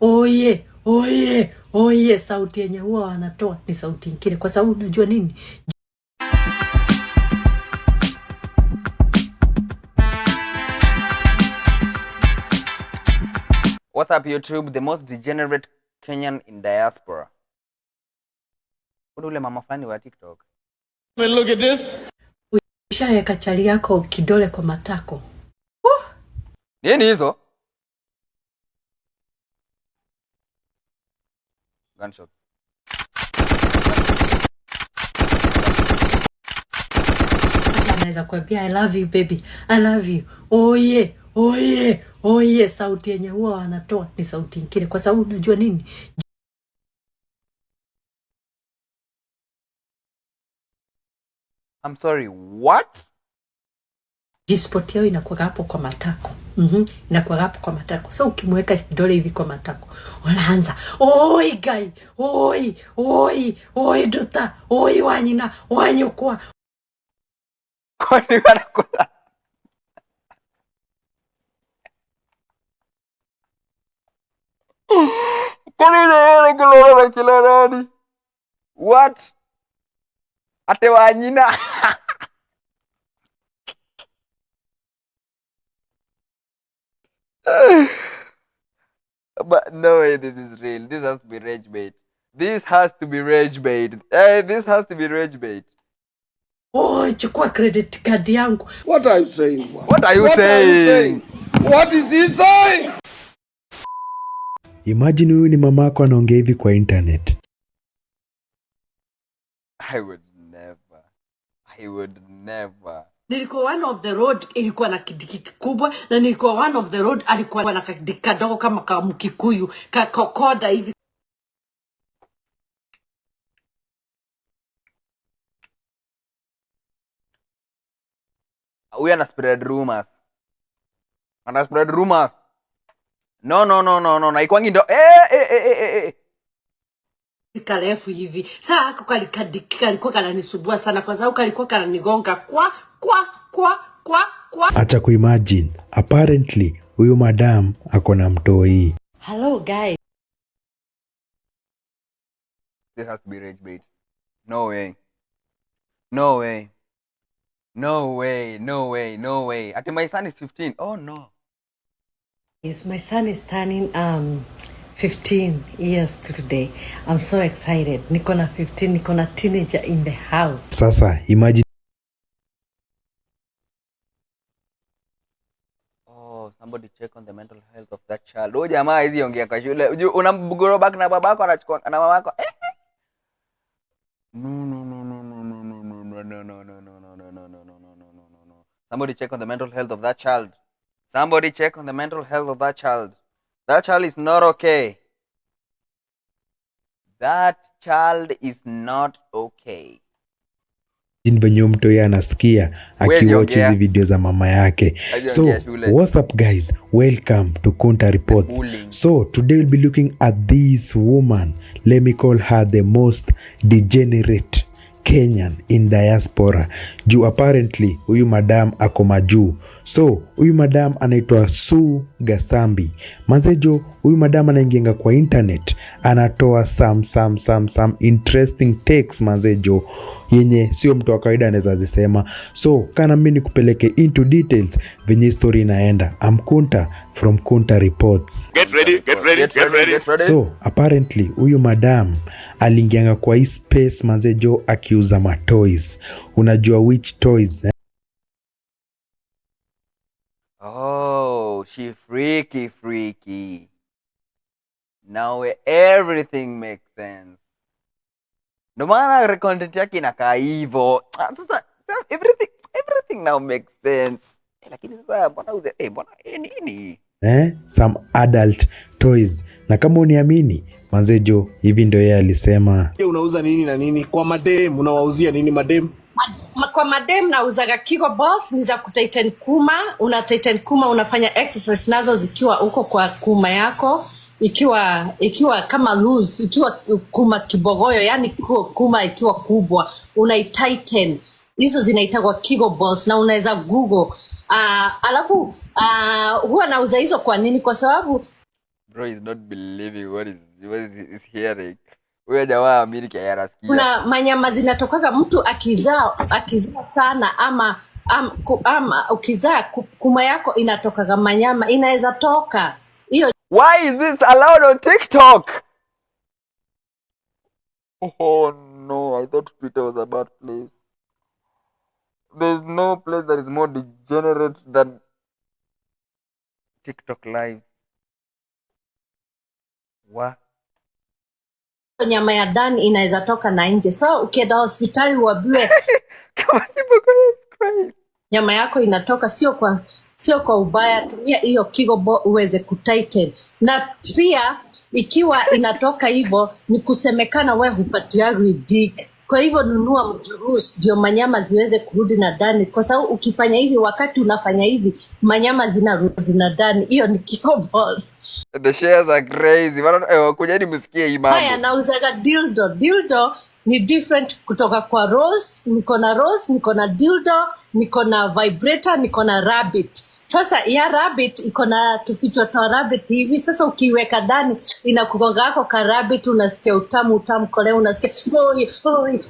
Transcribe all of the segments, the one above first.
Oye, oye, oye, sauti yenye huwa wanatoa ni sauti nyingine, kwa sababu unajua nini? What's up YouTube, the most degenerate Kenyan in diaspora. Kuna ule mama fulani wa TikTok. Look at this. Ushaweka chali yako kidole kwa matako. Nini hizo? Gunshot. Anaweza kuambia I love you baby, I love you. Oye, oye, oye, sauti yenye huwa wanatoa ni sauti nyingine, kwa sababu unajua nini? I'm sorry, what? G-spot yao inakuwa hapo kwa matako. Inakuwa hapo kwa matako. So ukimweka kidole hivi kwa matako, wanaanza, "Oi guy, oi, oi, oi duta, oi wanyina, wanyukwa." Kwani wanakula? Kwani wanakula kila nani? What? Ate wanyina. But no way this is real. This has to be rage bait. This has to be rage bait. This has to be rage bait. Oh, chukua credit card yangu. What are you saying? What are you saying? What is he saying? Imagine huyu ni mamako anaongea hivi kwa internet. I would never. Nilikuwa one of the road ilikuwa na kidiki kikubwa, na nilikuwa one of the road alikuwa na kidiki kadogo kama Mkikuyu, kakokoda hivi. We are spread rumors. No. Naikwangi ndo Karefu hivi. Saa hako kalikadiki kalikuwa kananisumbua sana, kwa sababu kalikuwa kananigonga kwa. Acha kuimagine. Apparently huyu madam ako na mtoi. Hello guys. This has to be rage bait. No way. Ati my son is 15. Oh no. Yes, my son is turning 15 years today. I'm so excited. Niko na 15, niko na teenager in the house. Sasa imagine. Oh, somebody check on the mental health of that child. Oh jamaa hizi ongea kwa shule. Unamgoro back na babako anachukua na mamako. No. Somebody check on the mental health of that child. That child is not okay. Venye mtoi anasikia akiwatch hizi video za mama yake. So what's up guys, welcome to Kunta Reports. So today we'll be looking at this woman. Let me call her the most degenerate Kenyan in diaspora. Juu apparently huyu madam ako majuu. So huyu madam anaitwa Sue Gasambi. Manzejo, huyu madam anaingianga kwa internet, anatoa some interesting takes manzejo, yenye sio mtu wa kawaida anaweza zisema. So kana mimi nikupeleke into details venye story inaenda. I'm Kunta from Kunta Reports. Get ready. So apparently huyu madam aliingianga kwa hii space manzejo akiuza ma toys. Unajua which toys? Oh, she freaky. Now everything makes sense. No maana content yake inakaa hivyo. Sasa everything now makes sense. Lakini sasa mbona nini? Some adult toys. Na kama uniamini manzejo, hivi ndio yeye alisema. Unauza nini na nini? Kwa madem unawauzia nini madem? Kwa madem nauzaga Kigo Balls, ni za kutighten kuma. Una tighten kuma, unafanya exercise nazo zikiwa huko kwa kuma yako, ikiwa kama loose, ikiwa kuma kibogoyo, yani kuma ikiwa kubwa, unai-tighten. Hizo zinaitwa Kigo Balls na unaweza Google. Alafu huwa nauza hizo kwa nini? Kwa sababu Bro is not believing what is hearing. Huyo jamaa amini kia anasikia. Kuna manyama zinatokaga mtu akizaa sana ama ukizaa kuma yako inatokaga manyama inaweza toka. Hiyo Why is this allowed on TikTok? Oh no, I thought Twitter was a bad place. There's no place that is more degenerate than TikTok live. What? nyama ya ndani inaweza toka na nje. So ukienda hospitali uambiwe Kama is crazy. Nyama yako inatoka sio kwa ubaya, tumia hiyo kigobo uweze kutighten. Na pia ikiwa inatoka hivyo ni kusemekana wewe hupatiagi dick. Kwa hivyo nunua mjurusi ndio manyama ziweze kurudi na ndani, kwa sababu ukifanya hivi, wakati unafanya hivi manyama zinarudi na ndani. Hiyo ni kigobo. The shares are crazy. Kujeni msikie hii mambo. Haya, nauzaga dildo. Dildo ni different kutoka kwa rose. Niko na rose, niko na dildo, niko na vibrator, niko na rabbit. Sasa ya rabbit iko na tufichwa twa rabbit hivi. Sasa ukiweka ndani inakugonga hapo ka rabbit, unasikia utamu kole, unasikia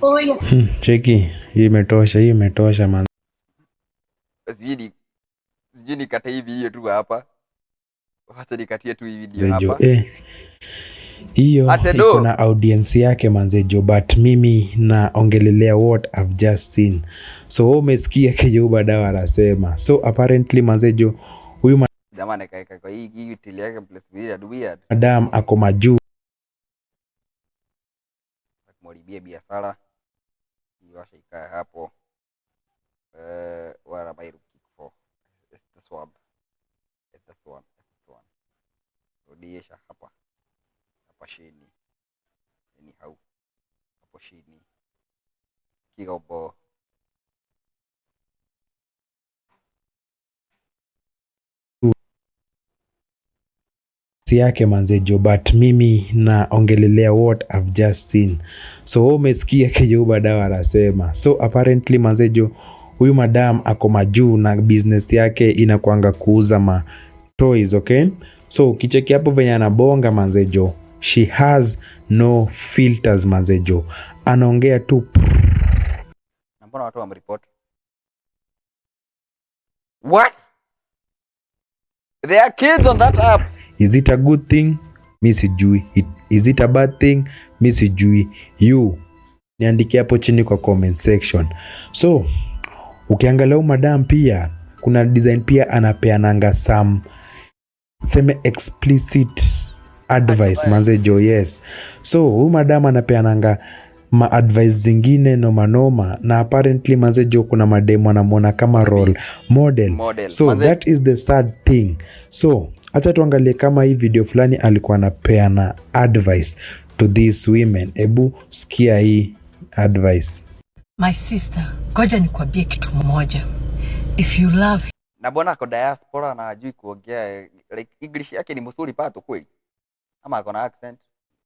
oi. Cheki, hii imetosha man. Sijui nikate hii video tu hapa. Wacha nikatie tu hii video hapa. Hiyo iko na audience yake manzejo, but mimi naongelelea what I've just seen. So umesikia Kejoba Dawa anasema. So apparently manzejo, huyu jamani kaeka kwa hii tili yake place weird. Madam ako majuu. Akumharibia biashara. Iwasha ikae hapo. Wala bairu for. This one. Rudisha hapa chini. Anyhow. Hapo chini. Kigobo. yake manzejo, but mimi naongelelea what I've just seen. So umesikia Kejoba Dawa anasema. So apparently manzejo, huyu madam ako majuu na business yake inakuanga kuuza ma toys, okay? So kicheki hapo venye anabonga manzejo, she has no filters manzejo, anaongea tu. Mbona watu wamreport? What? There are kids on that app. Is it a good thing? Mi sijui. Is it a bad thing? Mi sijui. You niandikia hapo chini kwa comment section. So ukiangalia madam pia kuna design pia anapeananga some seme explicit advice manzejo, yes. So huyu madam anapeananga ma advice zingine noma na apparently manzejo kuna mademu anamwona kama role model. So that is the sad thing. So acha tuangalie kama hii video fulani alikuwa anapeana advice to these women. Ebu sikia hii advice. My sister, ngoja nikwambie kitu mmoja. If you love na bona kwa diaspora na hajui kuongea, like English yake ni mzuri pato kweli, ama ako na accent.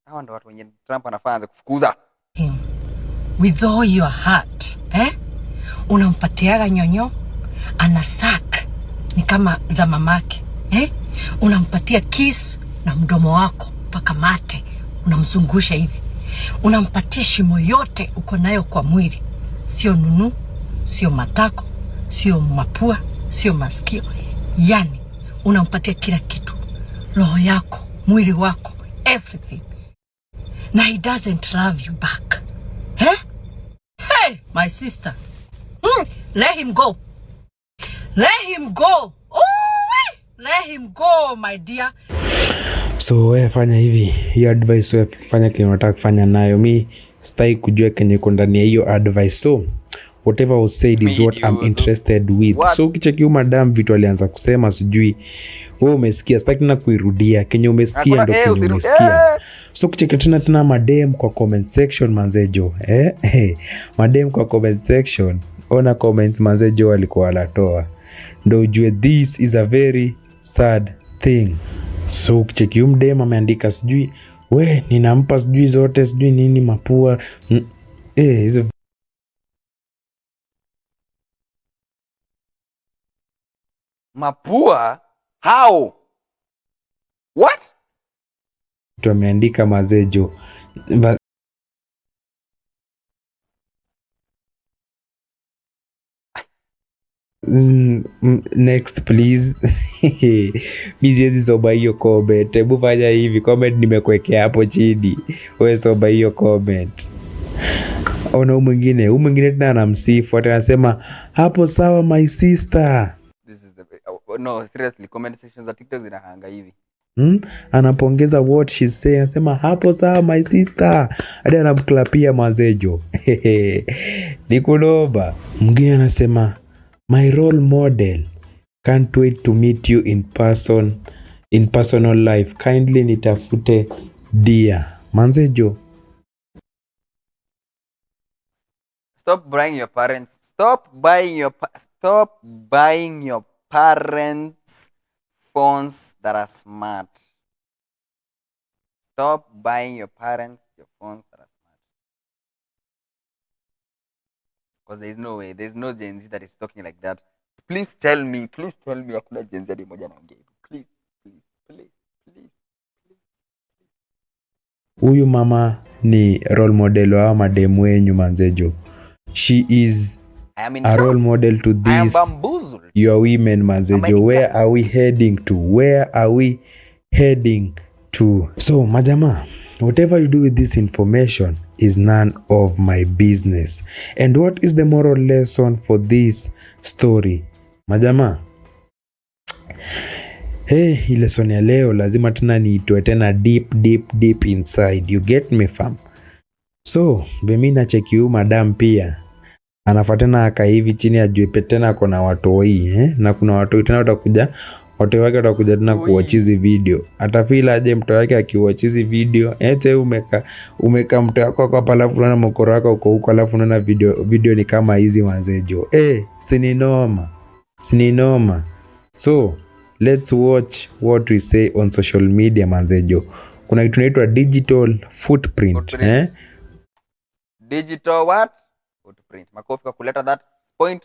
Hao ndio watu wenye Trump anaanza kufukuza him with all your heart, unampatiaga nyonyo anasak ni kama za mamake, unampatia kiss na mdomo wako mpaka mate unamzungusha hivi, unampatia shimo yote uko nayo kwa mwili, sio nunu, sio matako, sio mapua, sio masikio, yani unampatia kila kitu, roho yako, mwili wako, everything. Na he doesn't love you back. Hey, my sister. Let him go. Let him go. Let him go, my dear. So wewe fanya hivi. Hiyo advice wewe fanya kile unataka kufanya nayo. Mi sitaki kujua kenye iko ndani ya hiyo advice. So whatever was said is what I'm interested with. What? So kicheki madam vitu alianza kusema sijui wewe umesikia, sitaki na kuirudia. Kenye umesikia ndio kenye umesikia. So kicheki tena madam kwa comment section manzejo. Madam kwa comment section. Ona comments manzejo walikuwa wanatoa. Ndio ujue this is a very sad thing. So kicheki mdem ameandika sijui we ninampa sijui zote sijui nini mapua. Hizo mapua? How? What? kitu ameandika Mazejo. Next please. Mi siwezi soma hiyo comment. Hebu fanya hivi, comment nimekuwekea hapo chini, wewe soma hiyo comment. Ona huyu mwingine tena anamsifu, anasema hapo sawa my sister. This is the no, seriously, comment sections za TikTok zinahanga hivi. Anapongeza what she say, anasema hapo sawa my sister, hadi anamklapia Mazejo. Ni kuloba. Mwingine anasema my role model, can't wait to meet you in person, in personal life, kindly nitafute dear. Mazejo, Stop buying your parents. Stop buying your parents phones that are smart. Stop buying your parents your phones that are smart. Because there's no way, there's no Gen Z that is talking like that. Please tell me hakuna Gen Z moja anaongea hivyo. Please. huyu mama ni role model wa mademu wenyu Mazejo. She is a role model to this your women Mazejo. Where are we heading to? So majama, whatever you do with this information is none of my business. And what is the moral lesson for this story majama? Hii lesson ya leo lazima tena niitoe tena deep inside, you get me fam? So mimi na cheki huyu madam pia anafuatana aka hivi chini ajue tena kuna watoi na kuna watoi tena watoi wake watakuja tena kuwatch hizi video. Atafila aje mtu wake akiwatch hizi video? Ete umeka mtu wako kwa hapa alafu unaona mkoro wako huko alafu unaona video ni kama hizi Mazejo. Sininoma. So let's watch what we say on social media Mazejo. Kuna kitu inaitwa digital footprint. Digital what? Footprint. Makofi kwa kuleta that point.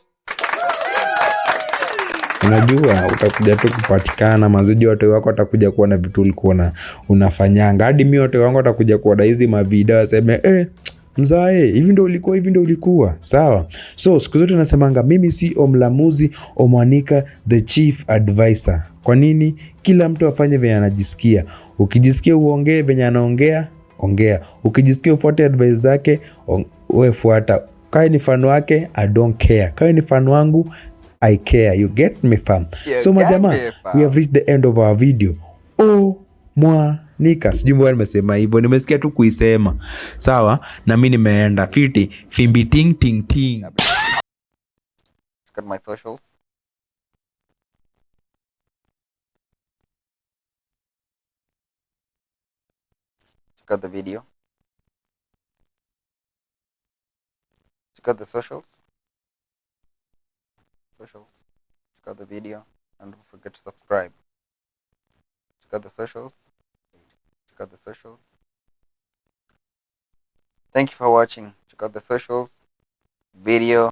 Unajua utakuja tu kupatikana Mazejo, watu wako watakuja kuona vitu ulikuwa unafanyanga. Hadi mimi watu wangu watakuja kuona hizi mavideo waseme mzae hivi ndio ulikuwa. Sawa. So siku zote nasemanga mimi si omlamuzi omwanika the chief advisor. Kwa nini? Kila mtu afanye venye anajisikia. Ukijisikia uongee venye anaongea, ongea. Ukijisikia ufuate advice zake, wewe fuata. Kama ni fan wake, I don't care. Kama ni fan wangu, I care. You get me fam? So majama, we have reached the end of our video. Nika sijui mbona nimesema hivyo, nimesikia tu kuisema. Sawa, na mimi nimeenda fiti fimbi ting. Check out my socials. Check out the video. Check out the socials. Check out the video, and don't forget to subscribe. Check out the socials. Thank you for watching. Check out the socials, video.